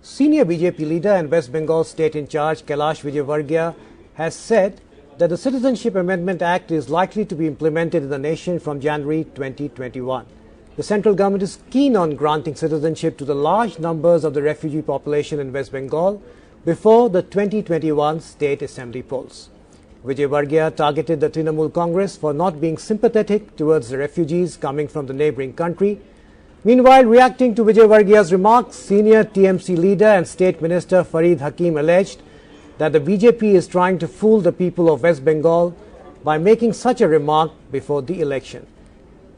Senior BJP leader and West Bengal state in charge Kailash Vijayvargiya has said that the Citizenship Amendment Act is likely to be implemented in the nation from January 2021. The central government is keen on granting citizenship to the large numbers of the refugee population in West Bengal before the 2021 state assembly polls. Vijayvargiya targeted the Trinamool Congress for not being sympathetic towards the refugees coming from the neighbouring country. Meanwhile, reacting to Vijayvargiya's remarks, senior TMC leader and State Minister Farid Hakim alleged that the BJP is trying to fool the people of West Bengal by making such a remark before the election.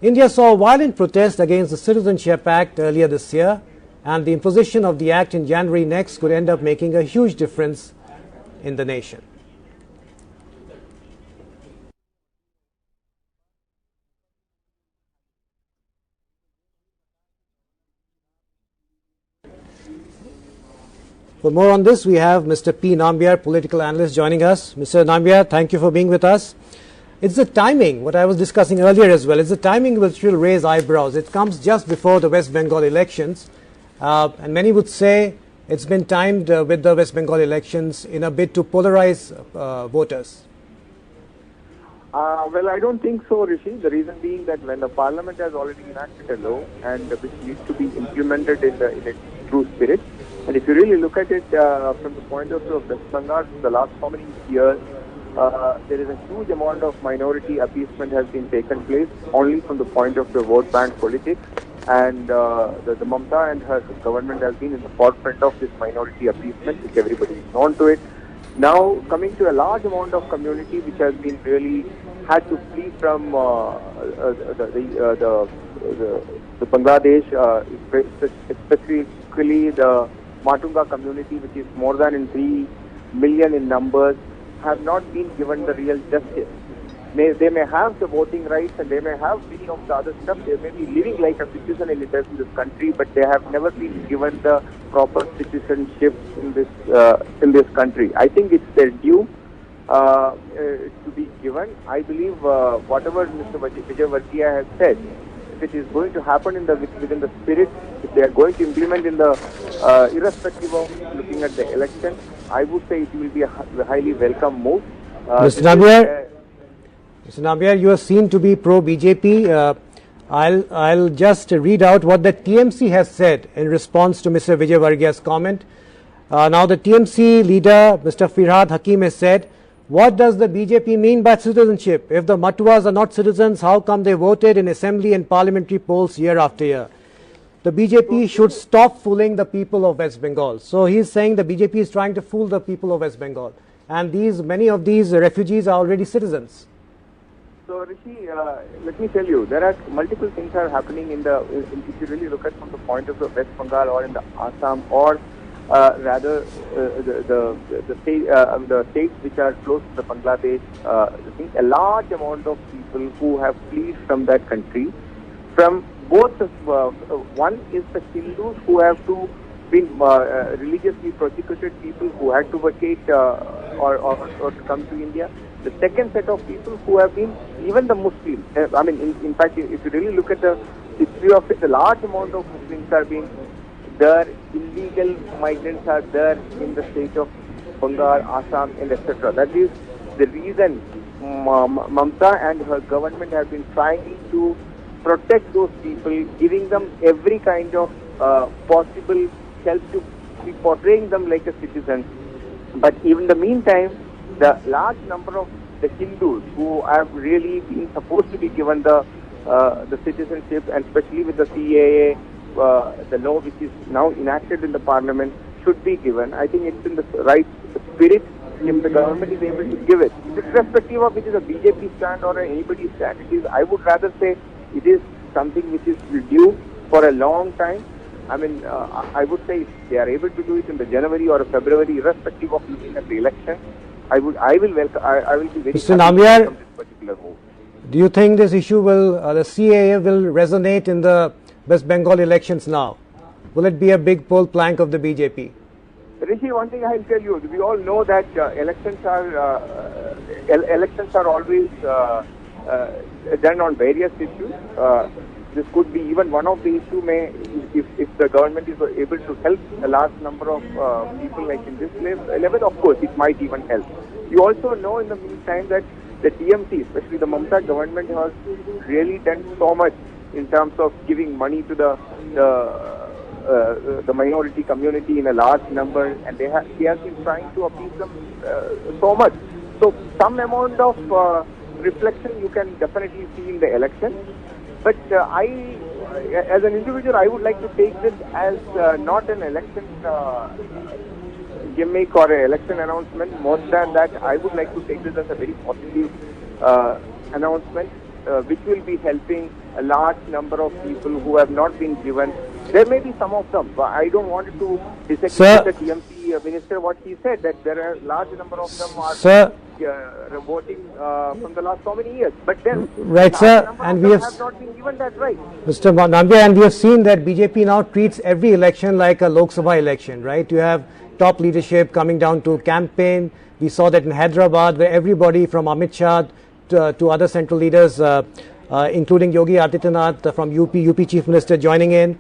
India saw violent protest against the Citizenship Act earlier this year, and the imposition of the act in January next could end up making a huge difference in the nation. For more on this, we have Mr. P. Nambiar, political analyst, joining us. Mr. Nambiar, thank you for being with us. It's the timing, what I was discussing earlier as well, it's the timing which will raise eyebrows. It comes just before the West Bengal elections, and many would say it's been timed with the West Bengal elections in a bid to polarize voters. Well, I don't think so, Rishi. The reason being that when the Parliament has already enacted a law and which needs to be implemented in its true spirit, and if you really look at it from the point of view of West Bengal, the last so many years, there is a huge amount of minority appeasement has been taken place only from the point of the vote bank politics, and the Mamata and her government has been in the forefront of this minority appeasement, which everybody is known to it. Now coming to a large amount of community which has been really had to flee from the Bangladesh, specifically the Matunga community, which is more than 3 million in numbers, have not been given the real justice. They may have the voting rights and they may have many of the other stuff. They may be living like a citizen in this country, but they have never been given the proper citizenship in this country. I think it's their due to be given. I believe whatever Mr. Vijayvargiya has said, if it is going to happen within the spirit, if they are going to implement in the irrespective of looking at the election, I would say it will be a highly welcome move. Mr. Nambiar, you are seen to be pro-BJP. I'll just read out what the TMC has said in response to Mr. Vijayvargiya's comment. Now the TMC leader, Mr. Farid Hakim, has said, what does the BJP mean by citizenship? If the Matuas are not citizens, how come they voted in assembly and parliamentary polls year after year? The BJP should stop fooling the people of West Bengal. So he is saying the BJP is trying to fool the people of West Bengal. And many of these refugees are already citizens. So Rishi, let me tell you, there are multiple things are happening if you really look at from the point of view of West Bengal or in the Assam or rather the states which are close to the Bangladesh. I think a large amount of people who have fled from that country, from both one is the Hindus who have been religiously persecuted people who had to vacate or to come to India. The second set of people who have been even the Muslims. I mean, in fact, if you really look at the history of it, a large amount of Muslims are being there. Illegal migrants are there in the state of Bengal, Assam, and etc. That is the reason Mamata and her government have been trying to protect those people, giving them every kind of possible help to be portraying them like a citizen. But even in the meantime, the large number of the Hindus who have really been supposed to be given the citizenship, and especially with the CAA, the law which is now enacted in the parliament, should be given. I think it's in the right spirit if the government is able to give it. Irrespective of which is a BJP stand or anybody's stand, I would rather say it is something which is due for a long time. I mean, I would say if they are able to do it in the January or February, irrespective of looking at the election, I will be very Mr. Nambiar, from this particular move. Do you think this issue the CAA will resonate in the West Bengal elections now? Will it be a big poll plank of the BJP? Rishi, one thing I will tell you, we all know that elections are always done on various issues. this could be even one of the issue. If the government is able to help a large number of people like in this level, of course, it might even help. You also know in the meantime that the TMC, especially the Mamata government, has really done so much in terms of giving money to the minority community in a large number, and he has been trying to appease them so much. So some amount of reflection you can definitely see in the election. But as an individual, I would like to take this as not an election gimmick or an election announcement. More than that, I would like to take this as a very positive announcement, which will be helping a large number of people who have not been given. There may be some of them, but I don't want to disagree with the TMC minister what he said, that there are a large number of them are voting from the last so many years. But then, right, sir, and we have not been given that right. Mr. Nambiar, and we have seen that BJP now treats every election like a Lok Sabha election, right? You have top leadership coming down to campaign. We saw that in Hyderabad, where everybody from Amit Shah to other central leaders, including Yogi Adityanath from UP Chief Minister joining in.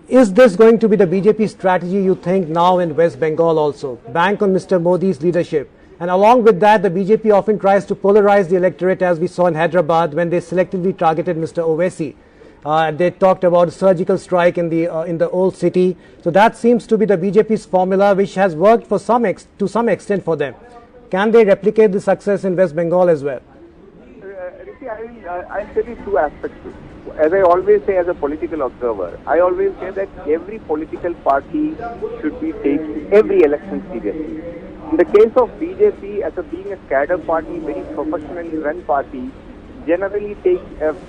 Is this going to be the BJP strategy, you think, now in West Bengal also? Bank on Mr. Modi's leadership. And along with that, the BJP often tries to polarize the electorate, as we saw in Hyderabad when they selectively targeted Mr. Owaisi. They talked about a surgical strike in the old city. So that seems to be the BJP's formula, which has worked to some extent for them. Can they replicate the success in West Bengal as well? Rishi, I'll tell you two aspects. As I always say, as a political observer, I always say that every political party should be taking every election seriously. In the case of BJP, as being a cadre party, very professionally run party, generally takes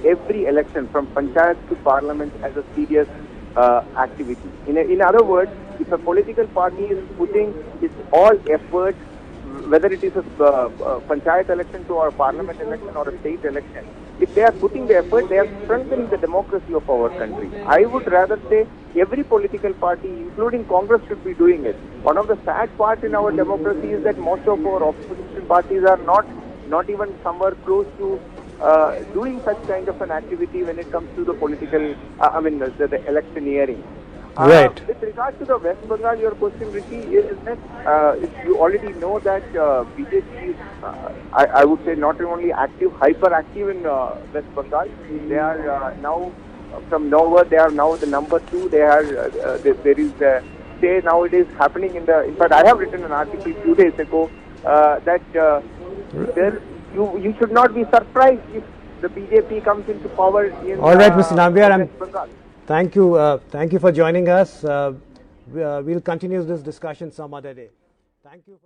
every election from panchayat to parliament as a serious activity. In other words, if a political party is putting its all effort, whether it is a panchayat election to our parliament election or a state election, if they are putting the effort, they are strengthening the democracy of our country. I would rather say every political party, including Congress, should be doing it. One of the sad parts in our democracy is that most of our opposition parties are not even somewhere close to doing such kind of an activity when it comes to the political, the electioneering. Right. With regard to the West Bengal, your question, Rishi, is that you already know that BJP is, I would say, not only active, hyperactive in West Bengal. They are now, from nowhere, they are now the number 2. They are there is a say nowadays happening in fact, I have written an article a few days ago that you should not be surprised if the BJP comes into power in all right, Mr. Nambiar, West Bengal. Thank you for joining us. We'll continue this discussion some other day. Thank you.